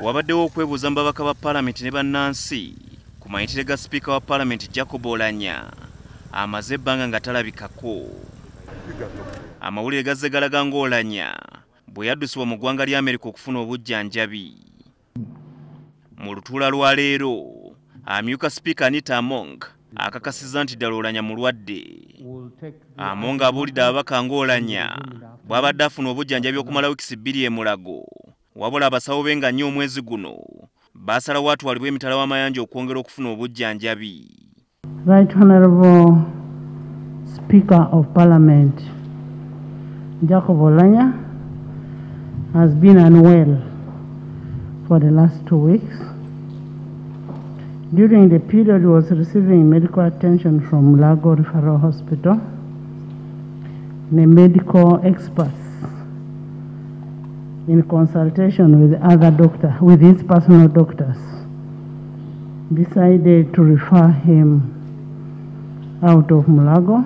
Wabaddewo okwebuuza mu babaka ba Palamenti ne bannansi ku mayitire ga Sipiika wa Palamenti Jacob Oulanyah amaze ebbanga nga talabikako. Amawulire gazze galaga ng'Oulanyah bwe yaddusibwa mu ggwanga lya Amerika okufuna obujjanjabi. Mu lutuula lwa leero, Amyuka Sipiika Anita Among akakasizza nti ddala Oulanyaha mulwadde. Among abuulidde ababaka ng'Oulanyah bw'abadde afuna obujjanjabi okumala wiikisi 2 e Mulago. Wabula abasawo be nga nnyo omwezi guno baasalawo atwalibwe emitala w'amayanja okwongera okufuna obujjanjabi. Right Honorable Speaker of Parliament Jacob Oulanyah has been unwell for the last 2 weeks. During the period he was receiving medical attention from Mulago Referral Hospital, the medical experts in consultation with other doctors, with his personal doctors, decided to refer him out of Mulago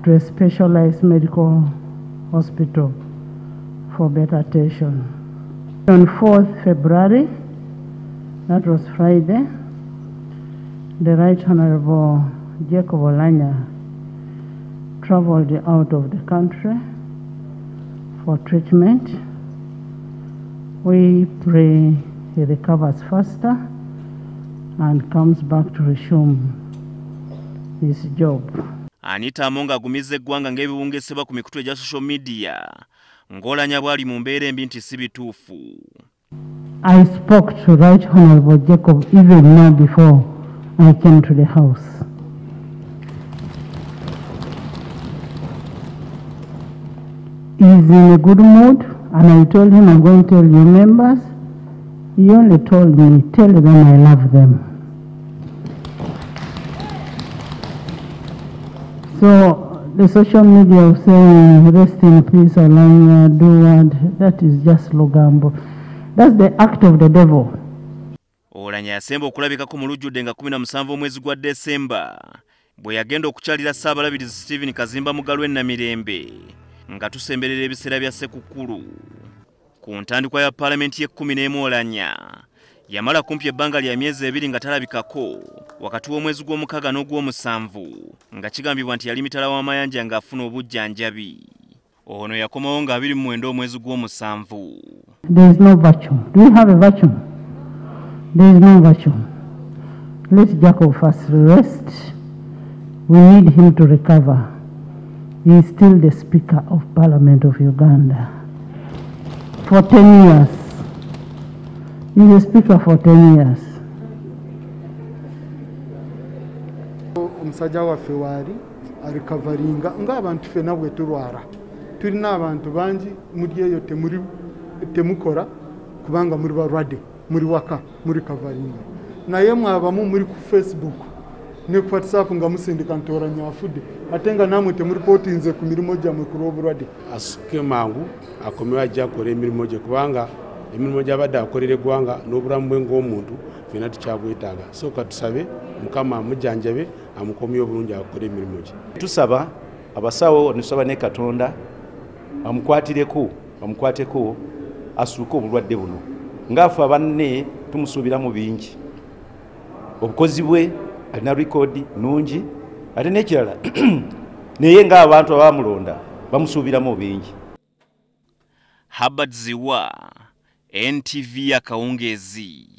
to a specialized medical hospital for better attention. On 4th February, that was Friday, the Right Honorable Jacob Oulanyah traveled out of the country for treatment. We pray he recovers faster and comes back to resume his job. Anita Among agumizza eggwanga ng'ebiwungesebwa ku mikutu egya social media ng'Oulanyah bw'ali mu mbeera embi nti si bituufu. I spoke to Right Honorable Jacob even now before I came to the house. He's in a good mood, and I told him I'm going to tell you members. He only told me, tell them I love them. So the social media of saying, rest in peace, Oulanyaha, do what, that is just logambo. That's the act of the devil. Oulanyaha yasemba okulabikako mu lujjudde nga 17 omwezi gwa Desemba bwe yagenda okukyalira Ssaabalabirizi Stephen Kazimba Mugalu e Namirembe nga tusemberera ebiseera bya Ssekukkulu. Ku ntandikwa ya Palamenti ye-11 Oulanyaha yamala kumpi ebbanga lya myezi 2 nga talabikako wakati w'omwezi gw'omukaaga n'ogw'omusanvu nga kigambibwa nti yali mitala w'amayanja ng'afuna obujjanjabi. Ono yakomawo nga 29 omwezi gw'omusanvu. There is no vacuum. Do we have a vacuum? There is no vacuum. Let Jacob first rest. We need him to recover. He is still the Speaker of Parliament of Uganda for 10 years. He is a Speaker for 10 years. Omusajja waffe waali alikavaringa ng'abantu ffenna bwe tulwala. Tulina abantu bangi muli eyo temukora kubanga muri balwadde, muri waka, muri kavaringa. Naye mwabamu muri ku Facebook ne ku WhatsApp nga musindika nti Oulanyaha afudde ate nga namwe temuripotinze ku mirimo gyammwe ku lw'obulwadde. Asuke mangu akomewo ajja akola emirimu gye kubanga emirimu gy'abadde akolera eggwanga n'obulamu bwe ng'omuntu ffenna tukyabwetaaga. So katusabe Mukama amujjanjabe amukomye obulungi akole emirimu gye. Tusaba abasawo tusaba ne Katonda bamukwateko asuuke obulwadde buno. Ng'afe abanne tumusuubiramu bingi. Obukozi bwe alina rikodi nungi ate n'ekirala naye ng'abantu abamulonda bamusuubiramu bingi. Ziwa NTV Akawungeezi.